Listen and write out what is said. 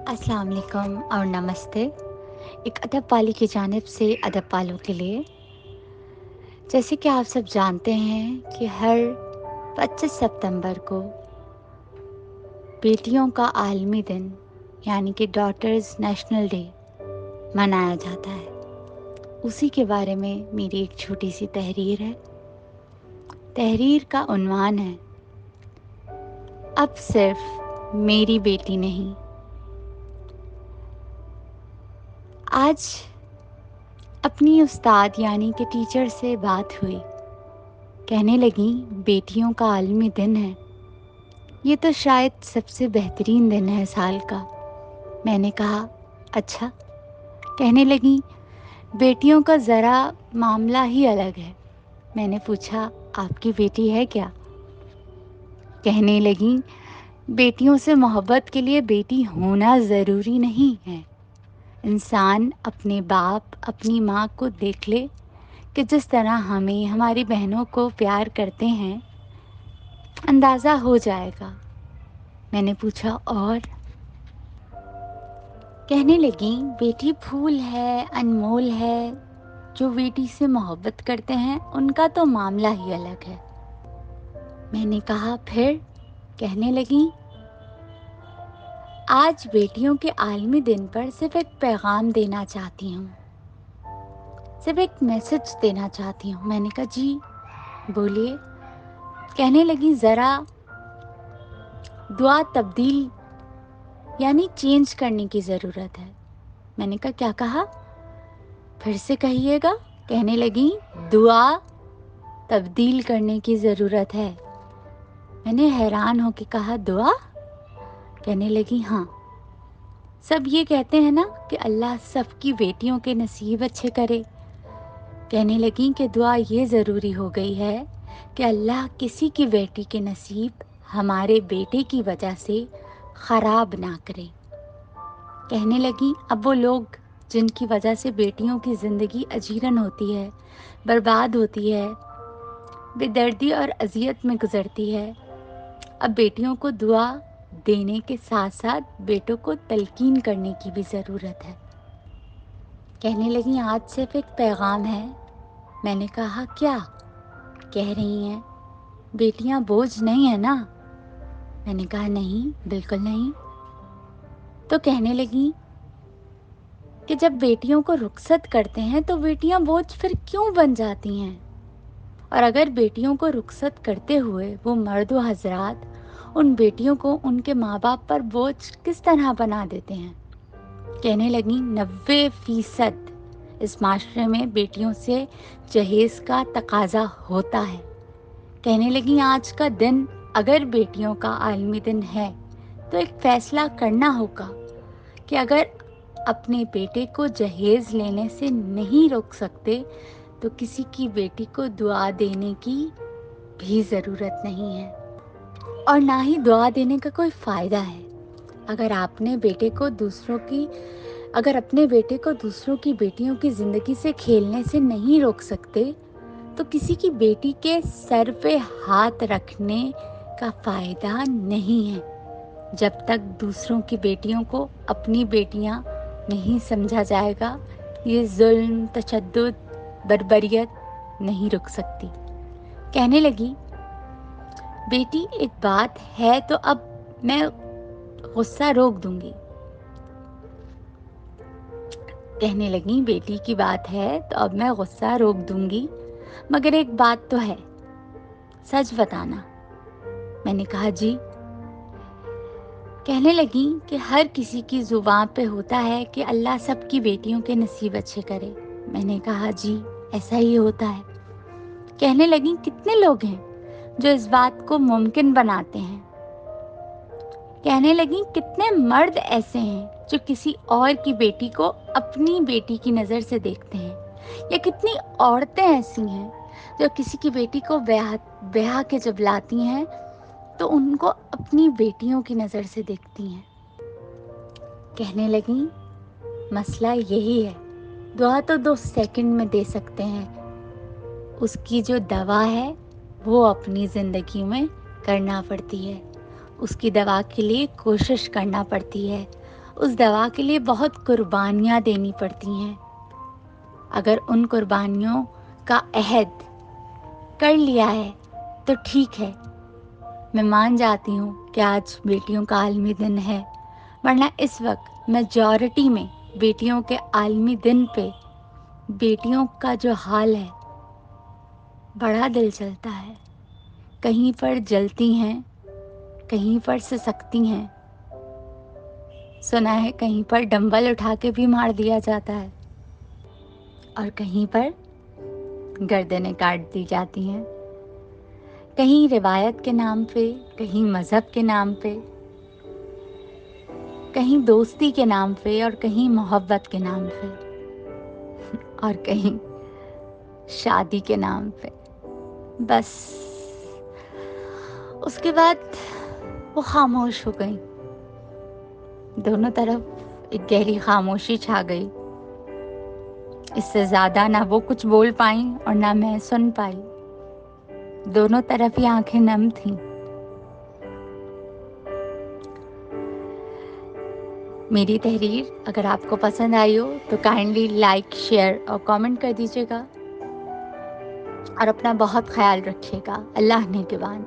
अस्सलाम वालेकुम और नमस्ते। एक अदब वाली की जानिब से अदब वालों के लिए, जैसे कि आप सब जानते हैं कि हर 25 सितंबर को बेटियों का आलमी दिन यानी कि डॉटर्स नेशनल डे मनाया जाता है। उसी के बारे में मेरी एक छोटी सी तहरीर है। तहरीर का उन्वान है, अब सिर्फ मेरी बेटी नहीं। आज अपनी उस्ताद यानी कि टीचर से बात हुई। कहने लगी, बेटियों का आलमी दिन है, ये तो शायद सबसे बेहतरीन दिन है साल का। मैंने कहा, अच्छा। कहने लगी, बेटियों का ज़रा मामला ही अलग है। मैंने पूछा, आपकी बेटी है क्या? कहने लगी, बेटियों से मोहब्बत के लिए बेटी होना ज़रूरी नहीं है। इंसान अपने बाप अपनी माँ को देख ले कि जिस तरह हमें हमारी बहनों को प्यार करते हैं, अंदाज़ा हो जाएगा। मैंने पूछा, और? कहने लगी, बेटी फूल है, अनमोल है। जो बेटी से मोहब्बत करते हैं उनका तो मामला ही अलग है। मैंने कहा, फिर? कहने लगी, आज बेटियों के आलमी दिन पर सिर्फ एक पैगाम देना चाहती हूँ, सिर्फ एक मैसेज देना चाहती हूँ। मैंने कहा, जी बोलिए। कहने लगी, ज़रा दुआ तब्दील यानी चेंज करने की ज़रूरत है। मैंने कहा, क्या कहा? फिर से कहिएगा। कहने लगी, दुआ तब्दील करने की ज़रूरत है। मैंने हैरान होकर कहा, दुआ? कहने लगी, हाँ। सब ये कहते हैं ना कि अल्लाह सबकी बेटियों के नसीब अच्छे करे। कहने लगी कि दुआ ये ज़रूरी हो गई है कि अल्लाह किसी की बेटी के नसीब हमारे बेटे की वजह से ख़राब ना करे। कहने लगी, अब वो लोग जिनकी वजह से बेटियों की ज़िंदगी अजीरन होती है, बर्बाद होती है, बेदर्दी और अजियत में गुजरती है, अब बेटियों को दुआ देने के साथ साथ बेटों को तलकीन करने की भी ज़रूरत है। कहने लगी, आज सिर्फ एक पैगाम है। मैंने कहा, क्या? कह रही हैं, बेटियां बोझ नहीं है ना? मैंने कहा, नहीं, बिल्कुल नहीं। तो कहने लगी कि जब बेटियों को रुखसत करते हैं तो बेटियां बोझ फिर क्यों बन जाती हैं? और अगर बेटियों को रुखसत करते हुए वो मर्द व हजरात उन बेटियों को उनके माँ बाप पर बोझ किस तरह बना देते हैं? कहने लगी, 90% इस माशरे में बेटियों से जहेज का तकाजा होता है। कहने लगी, आज का दिन अगर बेटियों का आलमी दिन है तो एक फैसला करना होगा कि अगर अपने बेटे को जहेज लेने से नहीं रोक सकते तो किसी की बेटी को दुआ देने की भी ज़रूरत नहीं है, और ना ही दुआ देने का कोई फ़ायदा है। अगर आपने बेटे को दूसरों की अगर अपने बेटे को दूसरों की बेटियों की ज़िंदगी से खेलने से नहीं रोक सकते तो किसी की बेटी के सर पे हाथ रखने का फ़ायदा नहीं है। जब तक दूसरों की बेटियों को अपनी बेटियां नहीं समझा जाएगा, ये जुल्म, तशद्दुद, बर्बरियत नहीं रुक सकती। कहने लगी, बेटी एक बात है तो अब मैं गुस्सा रोक दूंगी। कहने लगी, बेटी की बात है तो अब मैं गुस्सा रोक दूंगी, मगर एक बात तो है, सच बताना। मैंने कहा, जी। कहने लगी कि हर किसी की जुबान पे होता है कि अल्लाह सबकी बेटियों के नसीब अच्छे करे। मैंने कहा, जी, ऐसा ही होता है। कहने लगी, कितने लोग हैं जो इस बात को मुमकिन बनाते हैं? कहने लगी, कितने मर्द ऐसे हैं जो किसी और की बेटी को अपनी बेटी की नज़र से देखते हैं, या कितनी औरतें ऐसी हैं जो किसी की बेटी को ब्याह के जब लाती हैं तो उनको अपनी बेटियों की नज़र से देखती हैं। कहने लगी, मसला यही है, दुआ तो 2 सेकंड में दे सकते हैं, उसकी जो दवा है वो अपनी ज़िंदगी में करना पड़ती है, उसकी दवा के लिए कोशिश करना पड़ती है, उस दवा के लिए बहुत कुर्बानियाँ देनी पड़ती हैं। अगर उन कुर्बानियों का अहद कर लिया है तो ठीक है, मैं मान जाती हूँ कि आज बेटियों का आलमी दिन है, वरना इस वक्त मेजॉरिटी में बेटियों के आलमी दिन पे बेटियों का जो हाल है, बड़ा दिल चलता है। कहीं पर जलती हैं, कहीं पर सिसकती हैं, सुना है कहीं पर डंबल उठा के भी मार दिया जाता है, और कहीं पर गर्दनें काट दी जाती हैं। कहीं रिवायत के नाम पे, कहीं मज़हब के नाम पे, कहीं दोस्ती के नाम पे, और कहीं मोहब्बत के नाम पे, और कहीं शादी के नाम पे। बस उसके बाद वो खामोश हो गई। दोनों तरफ एक गहरी खामोशी छा गई। इससे ज़्यादा ना वो कुछ बोल पाई और ना मैं सुन पाई। दोनों तरफ ही आंखें नम थीं। मेरी तहरीर अगर आपको पसंद आई हो तो काइंडली लाइक, शेयर और कमेंट कर दीजिएगा, और अपना बहुत ख्याल रखिएगा। अल्लाह निगहबान।